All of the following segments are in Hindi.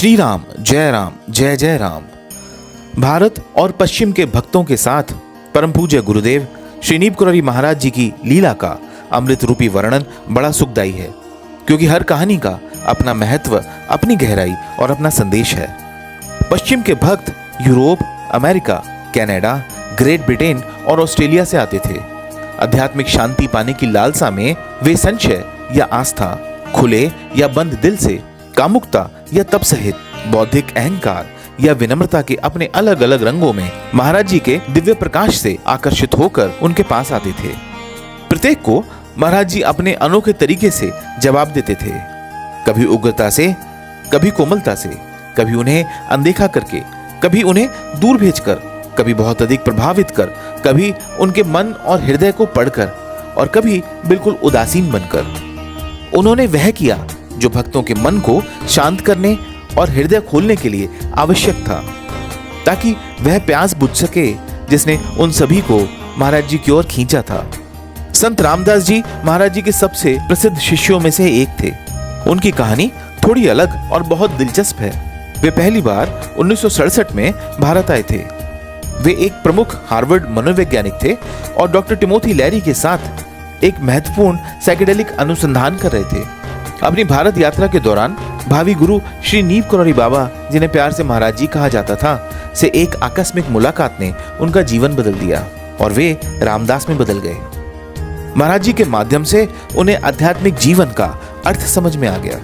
श्री राम, जय जय राम। भारत और पश्चिम के भक्तों के साथ परम पूज्य गुरुदेव श्री नीप कुरारी महाराज जी की लीला का अमृत रूपी वर्णन बड़ा सुखदायी है, क्योंकि हर कहानी का अपना महत्व, अपनी गहराई और अपना संदेश है। पश्चिम के भक्त Europe, America, Canada, great Britain और ऑस्ट्रेलिया से आते थे। आध्यात्मिक शांति पाने की लालसा में वे संशय या आस्था, खुले या बंद दिल से, कामुकता या तप सहित, बौद्धिक अहंकार या विनम्रता के अपने अलग अलग रंगों में महाराज जी के दिव्य प्रकाश से आकर्षित होकर उनके पास आते थे। प्रत्येक को महाराज जी अपने अनोखे तरीके से जवाब देते थे, कभी उग्रता से, कभी कोमलता से, कभी उन्हें अनदेखा करके, कभी उन्हें दूर भेजकर, कभी बहुत अधिक प्रभावित कर, कभी उनके मन और हृदय को पढ़कर और कभी बिल्कुल उदासीन बनकर। उन्होंने वह किया जो भक्तों के मन को शांत करने और हृदय खोलने के लिए आवश्यक था, ताकि वह प्यास बुझ सके जिसने उन सभी को महाराज जी की ओर खींचा था। संत रामदास जी महाराज जी के सबसे प्रसिद्ध शिष्यों में से एक थे। उनकी कहानी थोड़ी अलग और बहुत दिलचस्प है। वे पहली बार 1967 में भारत आए थे। वे एक प्रमुख हार्वर्ड मनोवैज्ञानिक थे और डॉक्टर टिमोथी लेरी के साथ एक महत्वपूर्ण साइकेडेलिक अनुसंधान कर रहे थे। अपनी भारत यात्रा के दौरान भावी गुरु श्री नीप कुरारी बाबा, जिन्हें प्यार से महाराज जी कहा जाता था, से एक आकस्मिक मुलाकात ने उनका जीवन बदल दिया और वे रामदास में बदल गए। महाराज जी के माध्यम से उन्हें आध्यात्मिक जीवन का अर्थ समझ में आ गया।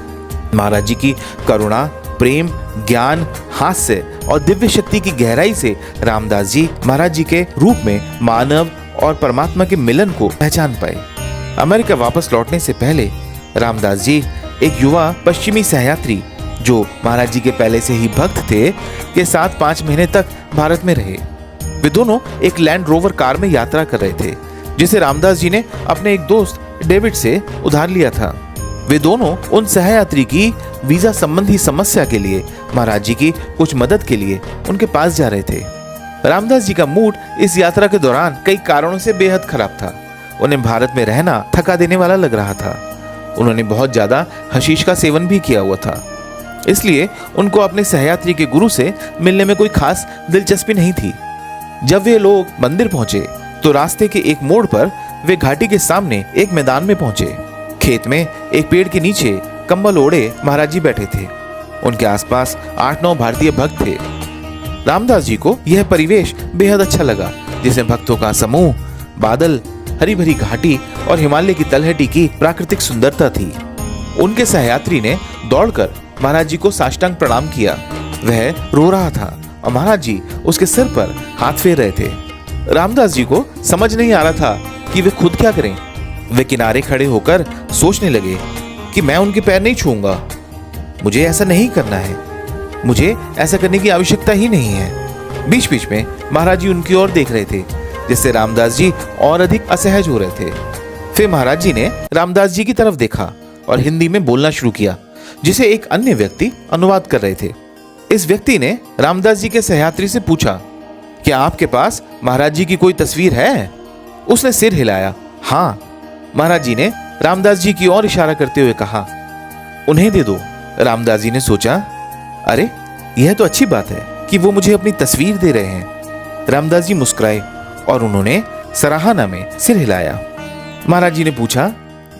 महाराज जी की करुणा, प्रेम, ज्ञान, हास्य और दिव्य शक्ति की गहराई से रामदास जी महाराज जी के रूप में मानव और परमात्मा के मिलन को पहचान पाए। अमेरिका वापस लौटने से पहले रामदास जी एक युवा पश्चिमी सहयात्री, जो महाराज जी के पहले से ही भक्त थे, के साथ 5 महीने तक भारत में रहे। वे दोनों एक लैंड रोवर कार में यात्रा कर रहे थे, जिसे रामदास जी ने अपने एक दोस्त डेविड से उधार लिया था। वे दोनों उन सहयात्री की वीजा संबंधी समस्या के लिए महाराज जी की कुछ मदद के लिए उनके पास जा रहे थे। रामदास जी का मूड इस यात्रा के दौरान कई कारणों से बेहद खराब था। उन्हें भारत में रहना थका देने वाला लग रहा था। उन्होंने बहुत ज्यादा हशीश का सेवन भी किया हुआ था, इसलिए उनको अपने सहयात्री के गुरु से मिलने में कोई खास दिलचस्पी नहीं थी। जब वे लोग मंदिर पहुंचे तो रास्ते के एक मोड़ पर वे घाटी के सामने एक मैदान में पहुंचे। खेत में एक पेड़ के नीचे कंबल ओढ़े महाराज जी बैठे थे। उनके आसपास 8-9 भारतीय भक्त थे। रामदास जी को यह परिवेश बेहद अच्छा लगा, जिसमें भक्तों का समूह, बादल, हरी भरी घाटी और हिमालय की तलहटी की प्राकृतिक सुंदरता थी। उनके सहयात्री ने दौड़कर महाराज जी को साष्टांग प्रणाम किया। वह रो रहा था और महाराज जी उसके सिर पर हाथ फेर रहे थे। रामदास जी को समझ नहीं आ रहा था कि वे खुद क्या करें। वे किनारे खड़े होकर सोचने लगे कि मैं उनके पैर नहीं छूऊंगा, मुझे ऐसा नहीं करना है, मुझे ऐसा करने की आवश्यकता ही नहीं है। बीच बीच में महाराज जी उनकी ओर देख रहे थे, जिससे रामदास जी और अधिक असहज हो रहे थे। फिर महाराज जी ने रामदास जी की तरफ देखा और हिंदी में बोलना शुरू किया, जिसे एक अन्य व्यक्ति अनुवाद कर रहे थे। इस व्यक्ति ने रामदास जी के सहयात्री से पूछा, क्या आपके पास महाराज जी की कोई तस्वीर है? उसने सिर हिलाया, हाँ। महाराज जी ने रामदास जी की ओर इशारा करते हुए कहा, उन्हें दे दो। रामदास जी ने सोचा, अरे यह तो अच्छी बात है कि वो मुझे अपनी तस्वीर दे रहे हैं। रामदास जी मुस्कुराए और उन्होंने सराहना में सिर हिलाया। महाराज जी ने पूछा,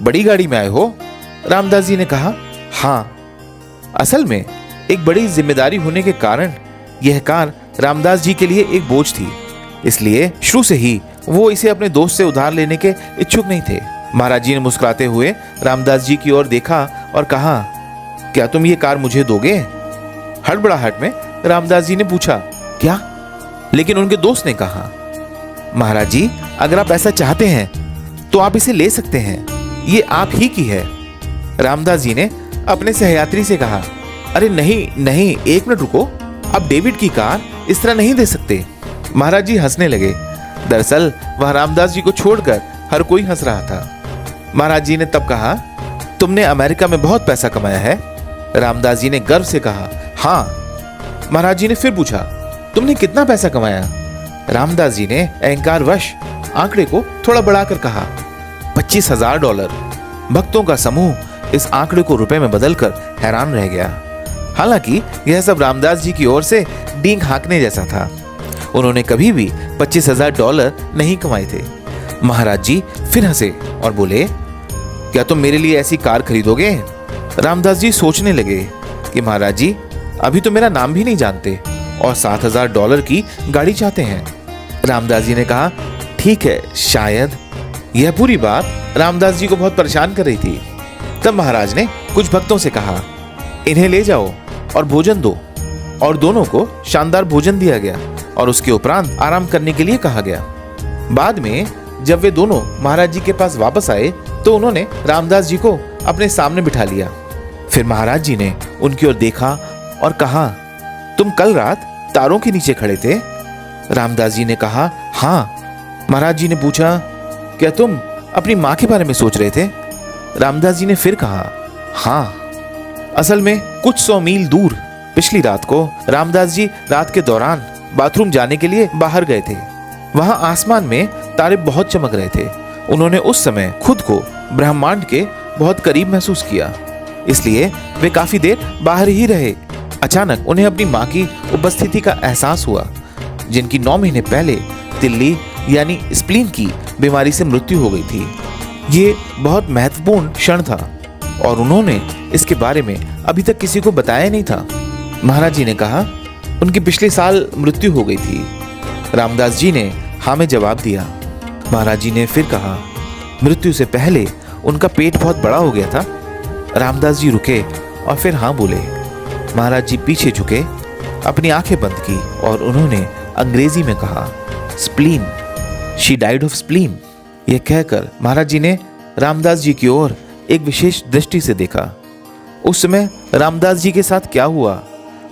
बड़ी गाड़ी में आए हो? रामदास जी ने कहा, हाँ। असल में एक बड़ी जिम्मेदारी होने के कारण यह कार रामदास जी के लिए एक बोझ थी, इसलिए शुरू से ही वो इसे अपने दोस्त से उधार लेने के इच्छुक नहीं थे। महाराज जी ने मुस्कुराते हुए रामदास जी की ओर देखा और कहा, क्या तुम ये कार मुझे दोगे? हड़बड़ाहट में रामदास जी ने पूछा, क्या? लेकिन उनके दोस्त ने कहा, महाराज जी, अगर आप ऐसा चाहते हैं तो आप इसे ले सकते हैं, ये आप ही की है। रामदास जी ने अपने सहयात्री से कहा, अरे नहीं नहीं, एक मिनट रुको, आप डेविड की कार इस तरह नहीं दे सकते। महाराज जी हंसने लगे। दरअसल वह रामदास जी को छोड़कर हर कोई हंस रहा था। महाराज जी ने तब कहा, तुमने अमेरिका में बहुत पैसा कमाया है? रामदास जी ने गर्व से कहा, हाँ। महाराज जी ने फिर पूछा, तुमने कितना पैसा कमाया? रामदास जी ने अहंकारवश आंकड़े को थोड़ा बढ़ाकर कहा, $25,000। भक्तों का समूह इस आंकड़े को रुपए में बदलकर हैरान रह गया। हालांकि यह सब रामदास जी की ओर से डींग हाँकने जैसा था। उन्होंने कभी भी $25,000 नहीं कमाए थे। महाराज जी फिर हंसे और बोले, क्या तुम मेरे लिए ऐसी कार खरीदोगे? रामदास जी सोचने लगे कि महाराज जी अभी तो मेरा नाम भी नहीं जानते और $7,000 की गाड़ी चाहते हैं। रामदास जी ने कहा, ठीक है, शायद। यह पूरी बात रामदास जी को बहुत परेशान कर रही थी। तब महाराज ने कुछ भक्तों से कहा, इन्हें ले जाओ और भोजन दो। और दोनों को शानदार भोजन दिया गया और उसके उपरांत आराम करने के लिए कहा गया। बाद में जब वे दोनों महाराज जी के पास वापस आए तो उन्होंने रामदास जी को अपने सामने बिठा लिया। फिर महाराज जी ने उनकी ओर देखा और कहा, तुम कल रात तारों के नीचे खड़े थे? रामदास जी ने कहा, हाँ। महाराज जी ने पूछा, क्या तुम अपनी माँ के बारे में सोच रहे थे? रामदास जी ने फिर कहा, हाँ। असल में कुछ 100 मील दूर पिछली रात को रामदास जी रात के दौरान बाथरूम जाने के लिए बाहर गए थे। वहां आसमान में तारे बहुत चमक रहे थे। उन्होंने उस समय खुद को ब्रह्मांड के बहुत करीब महसूस किया, इसलिए वे काफी देर बाहर ही रहे। अचानक उन्हें अपनी माँ की उपस्थिति का एहसास हुआ, जिनकी 9 महीने पहले तिल्ली यानी स्प्लीन की बीमारी से मृत्यु हो गई थी। ये बहुत महत्वपूर्ण क्षण था और उन्होंने इसके बारे में अभी तक किसी को बताया नहीं था। महाराज जी ने कहा, उनकी पिछले साल मृत्यु हो गई थी। रामदास जी ने हाँ में जवाब दिया। महाराज जी ने फिर कहा, मृत्यु से पहले उनका पेट बहुत बड़ा हो गया था? रामदास जी रुके और फिर हाँ बोले। महाराज जी पीछे झुके, अपनी आंखें बंद की और उन्होंने अंग्रेजी में कहा, spleen, she died of spleen. यह कहकर महाराज जी ने रामदास जी की ओर एक विशेष दृष्टि से देखा। उस समय रामदास जी के साथ क्या हुआ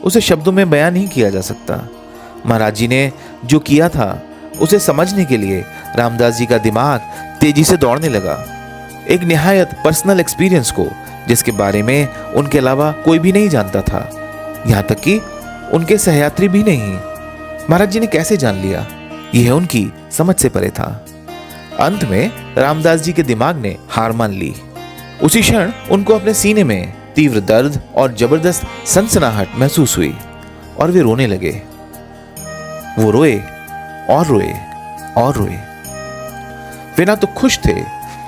उसे शब्दों में बयान नहीं किया जा सकता। महाराज जी ने जो किया था उसे समझने के लिए रामदास जी का दिमाग तेजी से दौड़ने लगा, एक निहायत पर्सनल एक्सपीरियंस को जिसके बारे में उनके अलावा कोई भी नहीं जानता था, यहाँ तक कि उनके सहयात्री भी नहीं। महाराज जी ने कैसे जान लिया? यह उनकी समझ से परे था। अंत में रामदास जी के दिमाग ने हार मान ली। उसी क्षण उनको अपने सीने में तीव्र दर्द और जबरदस्त सनसनाहट महसूस हुई और वे रोने लगे। वो रोए और रोए और रोए। वे ना तो खुश थे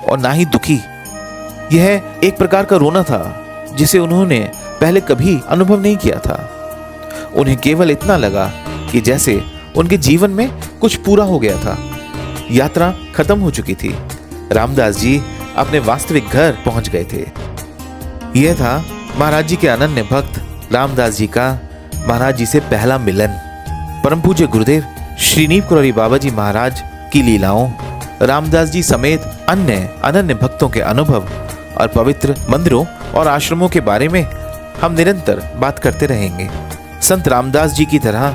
और ना ही दुखी। यह एक प्रकार का रोना था जिसे उन्होंने पहले कभी अनुभव नहीं किया था। उन्हें केवल इतना लगा कि जैसे उनके जीवन में कुछ पूरा हो गया था, यात्रा खत्म हो चुकी थी। रामदास जी अपने वास्तविक घर पहुंच गए थे। यह था महाराज जी के अनन्य भक्त रामदास जी का महाराज जी से पहला मिलन। परम पूज्य गुरुदेव श्रीनीप कुरारी बाबा जी महाराज की लीलाओं, रामदास जी समेत अन्य अनन्य भक्तों के अनुभव और पवित्र मंदिरों और आश्रमों के बारे में हम निरंतर बात करते रहेंगे। संत रामदास जी की तरह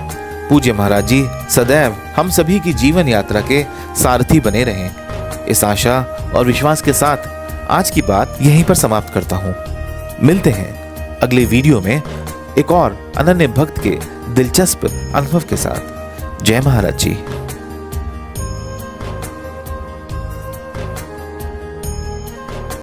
पूज्य महाराज जी सदैव हम सभी की जीवन यात्रा के सारथी बने रहें। इस आशा और विश्वास के साथ आज की बात यहीं पर समाप्त करता हूँ। मिलते हैं अगले वीडियो में एक और अनन्य भक्त के दिलचस्प अनुभव के साथ। जय महाराज जी।